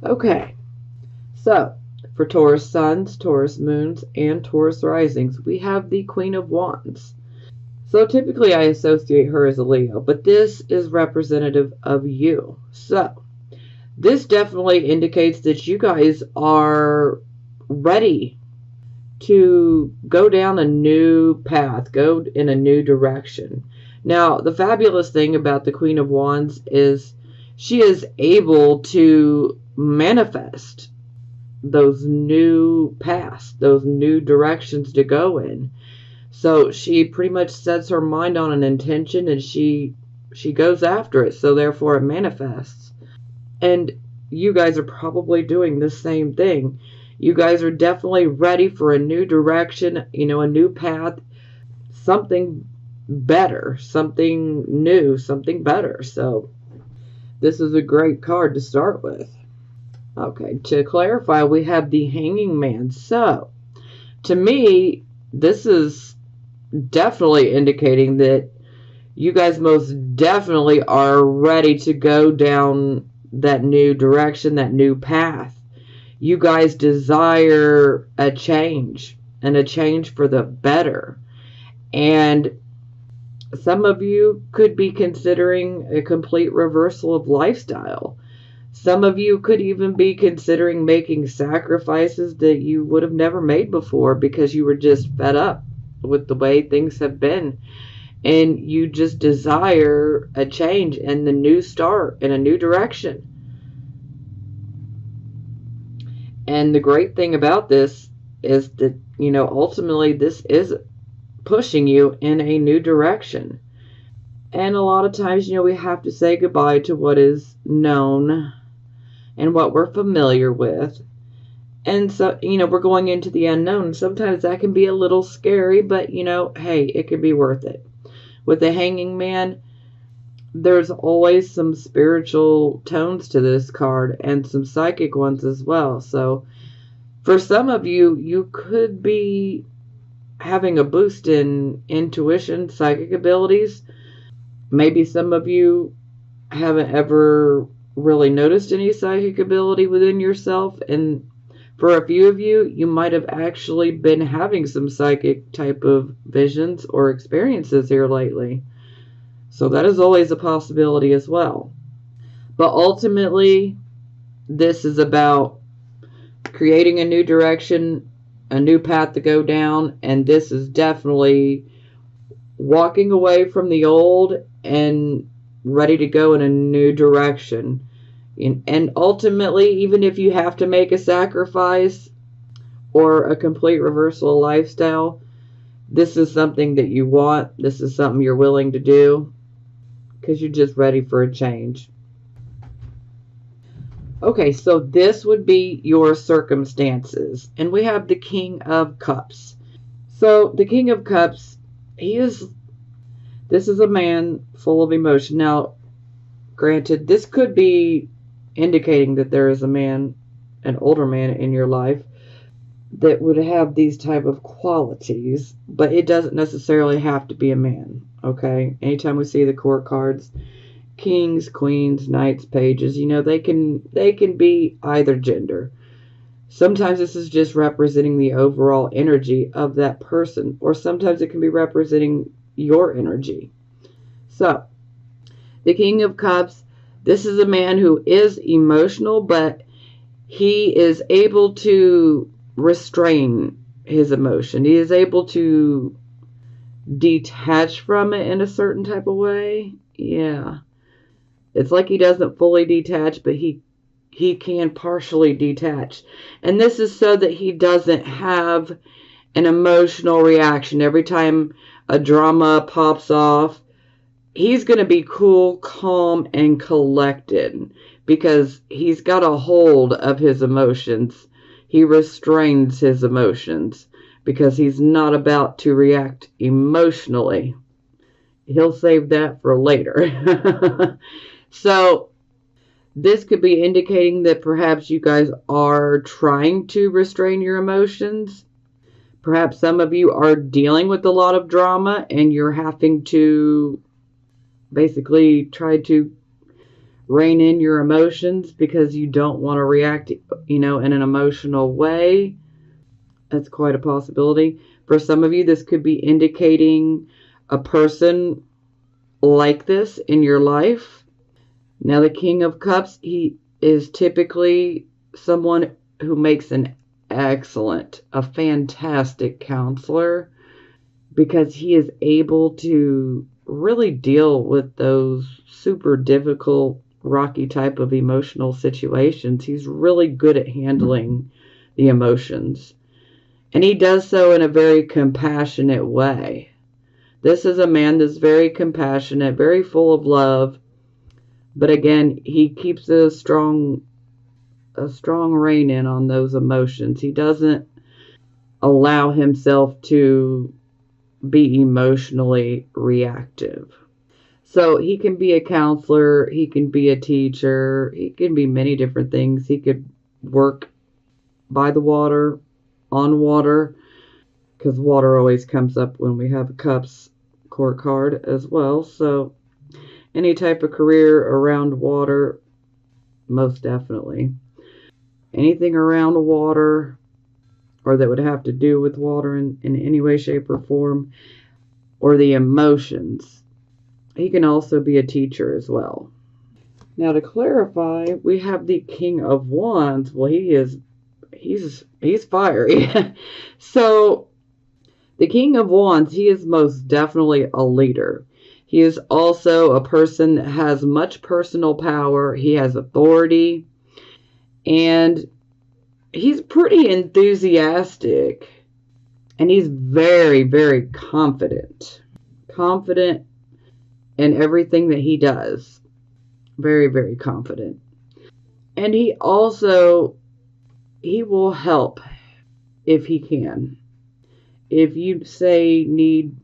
Okay, so for Taurus suns, Taurus moons, and Taurus risings, we have the Queen of Wands. So typically I associate her as a Leo, but this is representative of you. So this definitely indicates that you guys are ready to go down a new path, go in a new direction. Now, the fabulous thing about the Queen of Wands is she is able to manifest those new paths, those new directions to go in. So she pretty much sets her mind on an intention and she goes after it. So therefore it manifests. And you guys are probably doing the same thing. You guys are definitely ready for a new direction, a new path, something better, something new, something better. So this is a great card to start with. Okay, to clarify, we have the Hanging Man. So to me, this is definitely indicating that you guys most definitely are ready to go down that new direction, that new path. You guys desire a change, and a change for the better. And some of you could be considering a complete reversal of lifestyle. Some of you could even be considering making sacrifices that you would have never made before because you were just fed up with the way things have been. And you just desire a change and the new start in a new direction. And the great thing about this is that, ultimately this is pushing you in a new direction. And a lot of times, we have to say goodbye to what is known and what we're familiar with. And so, we're going into the unknown. Sometimes that can be a little scary, but, hey, it could be worth it. With the Hanging Man, there's always some spiritual tones to this card and some psychic ones as well. So for some of you, you could be having a boost in intuition, psychic abilities. Maybe some of you haven't ever really noticed any psychic ability within yourself. And for a few of you, you might have actually been having some psychic type of visions or experiences here lately. So that is always a possibility as well. But ultimately, this is about creating a new direction, a new path to go down, and this is definitely walking away from the old and ready to go in a new direction. And ultimately, even if you have to make a sacrifice or a complete reversal of lifestyle, this is something that you want. This is something you're willing to do because you're just ready for a change. Okay, so this would be your circumstances. And we have the King of Cups. So the King of Cups, this is a man full of emotion. Now, granted, this could be indicating that there is a man, an older man in your life that would have these type of qualities, but it doesn't necessarily have to be a man, okay? Anytime we see the court cards, kings, queens, knights, pages, they can be either gender. Sometimes this is just representing the overall energy of that person, or sometimes it can be representing your energy. So, the King of Cups, this is a man who is emotional, but he is able to restrain his emotion. He is able to detach from it in a certain type of way. Yeah. It's like he doesn't fully detach, but he can partially detach. And this is so that he doesn't have an emotional reaction. Every time a drama pops off, he's going to be cool, calm, and collected because he's got a hold of his emotions. He restrains his emotions because he's not about to react emotionally. He'll save that for later. So this could be indicating that perhaps you guys are trying to restrain your emotions. Perhaps some of you are dealing with a lot of drama and you're having to basically try to rein in your emotions because you don't want to react, in an emotional way. That's quite a possibility. For some of you, this could be indicating a person like this in your life. Now, the King of Cups, he is typically someone who makes a fantastic counselor because he is able to really deal with those super difficult, rocky type of emotional situations. He's really good at handling the emotions. And he does so in a very compassionate way. This is a man that's very compassionate, very full of love. But again, he keeps a strong rein in on those emotions. He doesn't allow himself to be emotionally reactive. So he can be a counselor, he can be a teacher, he can be many different things. He could work by the water, on water, because water always comes up when we have a cups court card as well. So any type of career around water, most definitely. Anything around water, or that would have to do with water in any way, shape, or form, or the emotions. He can also be a teacher as well. Now, to clarify, we have the King of Wands. Well, he's fiery. So the King of Wands, he is most definitely a leader. He is also a person that has much personal power. He has authority. And he's pretty enthusiastic. And he's very, very confident. Confident in everything that he does. Very, very confident. And he will help if he can. If you say need,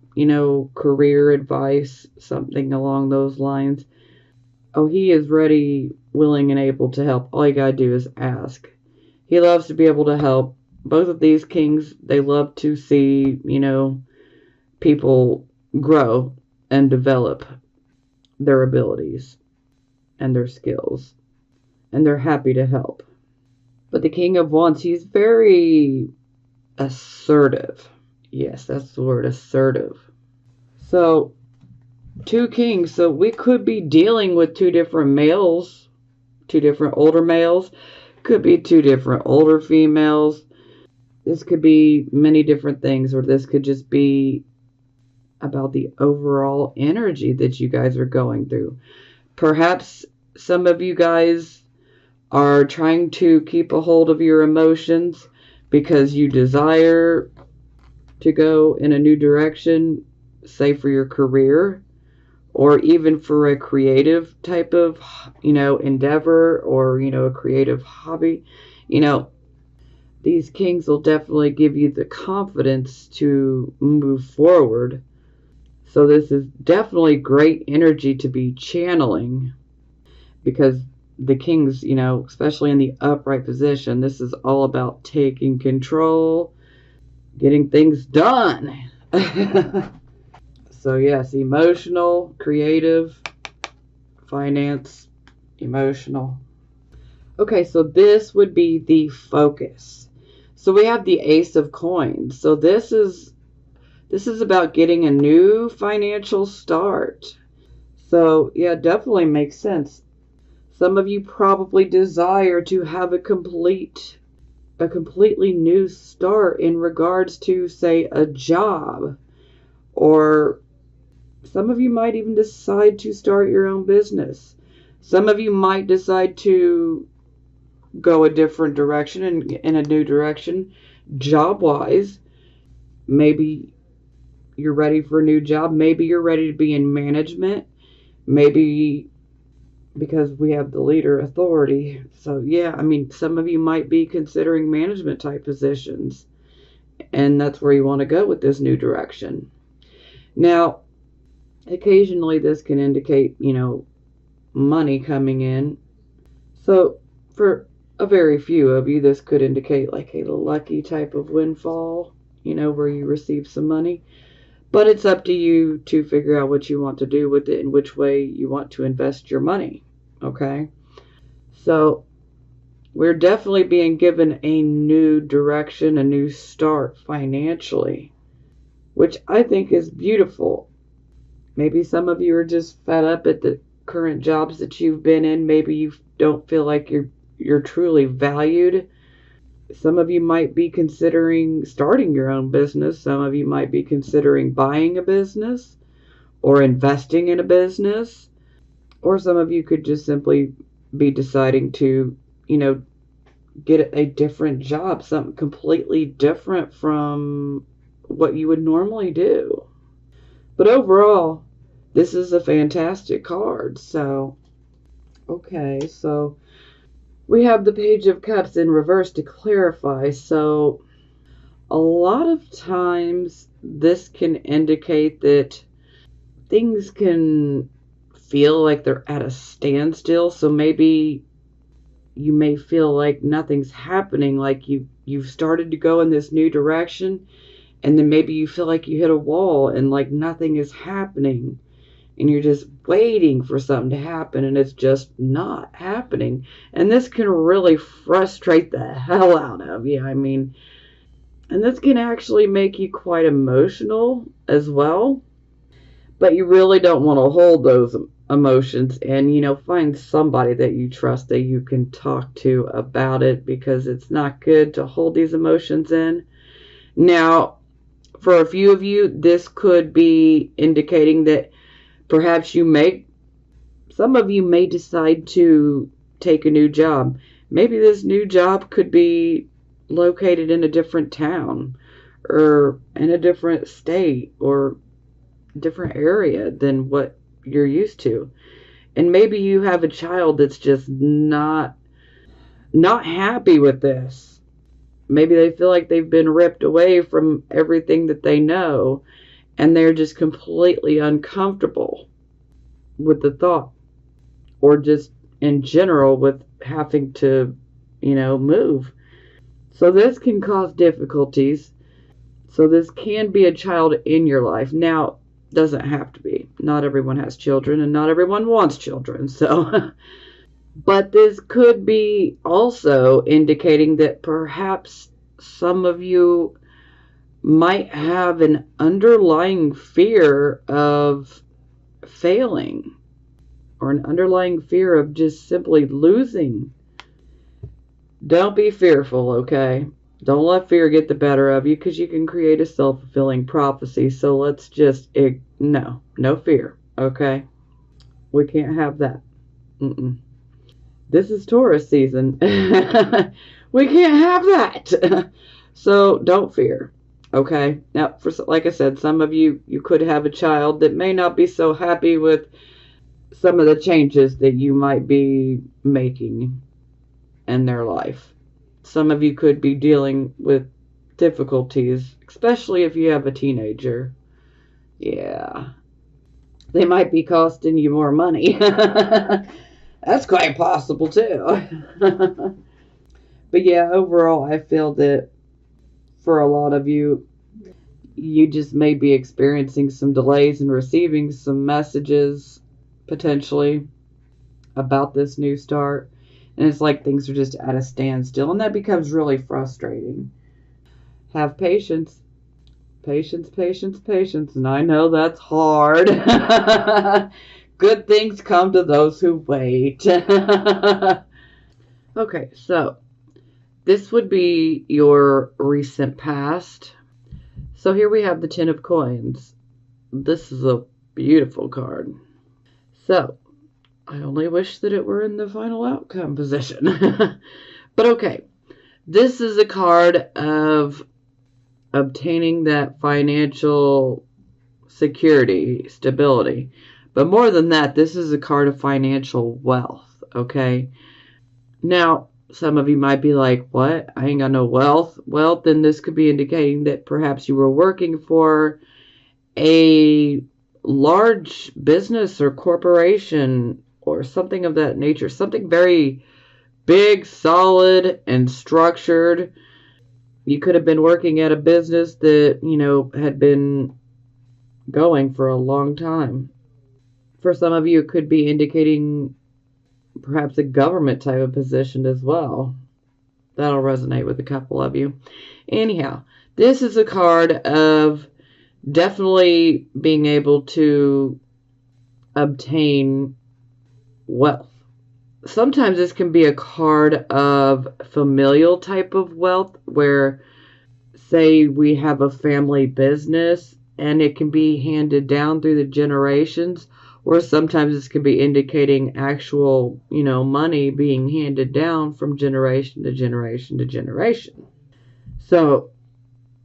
career advice, something along those lines, he is ready, willing, and able to help. All you gotta do is ask. He loves to be able to help. Both of these kings, they love to see, people grow and develop their abilities and their skills. And they're happy to help. But the King of Wands, he's very assertive. Yes, that's the word, assertive. So, two kings. So we could be dealing with two different males, two different older males. Could be two different older females. This could be many different things, or this could just be about the overall energy that you guys are going through. Perhaps some of you guys are trying to keep a hold of your emotions because you desire to go in a new direction, say for your career, or even for a creative type of, endeavor, or, a creative hobby. These kings will definitely give you the confidence to move forward. So this is definitely great energy to be channeling, because the kings, especially in the upright position, this is all about taking control, getting things done. So yes, emotional, creative, finance, emotional. Okay, so this would be the focus. So we have the Ace of Coins. So this is about getting a new financial start. So yeah, definitely makes sense. Some of you probably desire to have a completely new start in regards to, say, a job, or some of you might even decide to start your own business. Some of you might decide to go a different direction, and in a new direction, job-wise. Maybe you're ready for a new job. Maybe you're ready to be in management. Maybe because we have the leader authority. So yeah, some of you might be considering management type positions, and that's where you want to go with this new direction. Now, occasionally this can indicate, money coming in. So for a very few of you, this could indicate like a lucky type of windfall, where you receive some money. But it's up to you to figure out what you want to do with it and which way you want to invest your money. Okay? So we're definitely being given a new direction, a new start financially, which I think is beautiful. Maybe some of you are just fed up at the current jobs that you've been in. Maybe you don't feel like you're truly valued. Some of you might be considering starting your own business. Some of you might be considering buying a business or investing in a business. Or some of you could just simply be deciding to, get a different job, something completely different from what you would normally do. But overall, this is a fantastic card. So, okay, so we have the Page of Cups in reverse to clarify. So, a lot of times this can indicate that things can feel like they're at a standstill. So maybe you may feel like nothing's happening, like you've started to go in this new direction, and then maybe you feel like you hit a wall and like nothing is happening, and you're just waiting for something to happen and it's just not happening. And this can really frustrate the hell out of you. I mean, and this can actually make you quite emotional as well. But you really don't want to hold those emotions, and find somebody that you trust that you can talk to about it, because it's not good to hold these emotions in. Now, for a few of you, this could be indicating that perhaps some of you may decide to take a new job. Maybe this new job could be located in a different town or in a different state or different area than what you're used to. And maybe you have a child that's just not happy with this. Maybe they feel like they've been ripped away from everything that they know, and they're just completely uncomfortable with the thought, or just in general with having to, move. So this can cause difficulties. So this can be a child in your life. Now, doesn't have to be. Not everyone has children, and not everyone wants children. So, but this could be also indicating that perhaps some of you might have an underlying fear of failing, or an underlying fear of just simply losing. Don't be fearful, okay? Don't let fear get the better of you, because you can create a self-fulfilling prophecy. So let's just, no fear, okay? We can't have that. This is Taurus season. We can't have that. So don't fear, okay? Now, like I said, some of you could have a child that may not be so happy with some of the changes that you might be making in their life. Some of you could be dealing with difficulties, especially if you have a teenager. Yeah. They might be costing you more money. That's quite possible, too. But yeah, overall, I feel that for a lot of you, you just may be experiencing some delays in receiving some messages, potentially, about this new start. And it's like things are just at a standstill, and that becomes really frustrating. Have patience. Patience, patience, patience. And I know that's hard. Good things come to those who wait. Okay, so this would be your recent past. So here we have the Ten of Coins. This is a beautiful card. So, I only wish that it were in the final outcome position. But okay, this is a card of obtaining that financial security, stability. But more than that, this is a card of financial wealth, okay? Now, some of you might be like, what? I ain't got no wealth. Well, then this could be indicating that perhaps you were working for a large business or corporation or something of that nature. Something very big, solid, and structured. You could have been working at a business that, had been going for a long time. For some of you, it could be indicating perhaps a government type of position as well. That'll resonate with a couple of you. Anyhow, this is a card of definitely being able to obtain wealth. Sometimes this can be a card of familial type of wealth where, say, we have a family business and it can be handed down through the generations, or sometimes this can be indicating actual, money being handed down from generation to generation to generation. So,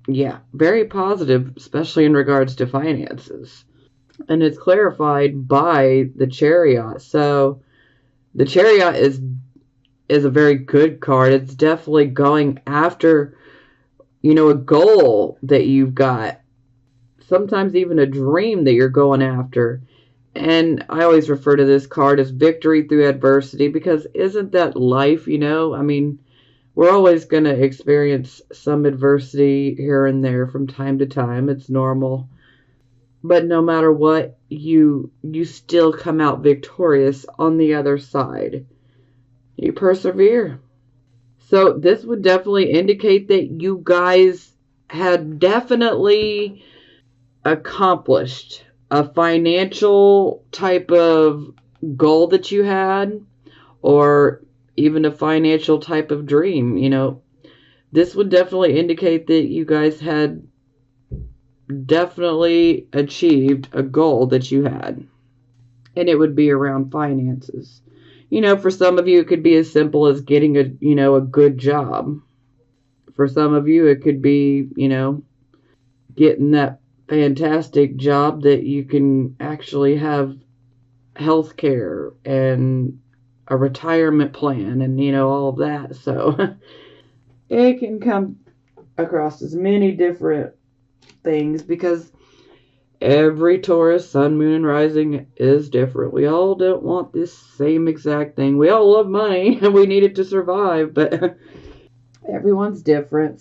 yeah, very positive, especially in regards to finances. And it's clarified by the Chariot. So, the Chariot is a very good card. It's definitely going after, a goal that you've got. Sometimes even a dream that you're going after. And I always refer to this card as victory through adversity, because isn't that life, I mean, we're always going to experience some adversity here and there from time to time. It's normal. But no matter what, you still come out victorious on the other side. You persevere. So this would definitely indicate that you guys had definitely accomplished a financial type of goal that you had, or even a financial type of dream. This would definitely indicate that you guys had definitely achieved a goal that you had, and it would be around finances. For some of you it could be as simple as getting a good job. For some of you it could be getting that fantastic job that you can actually have health care and a retirement plan and all of that. So it can come across as many different things, because every Taurus, sun, moon, and rising is different. We all don't want this same exact thing. We all love money and we need it to survive, but everyone's different.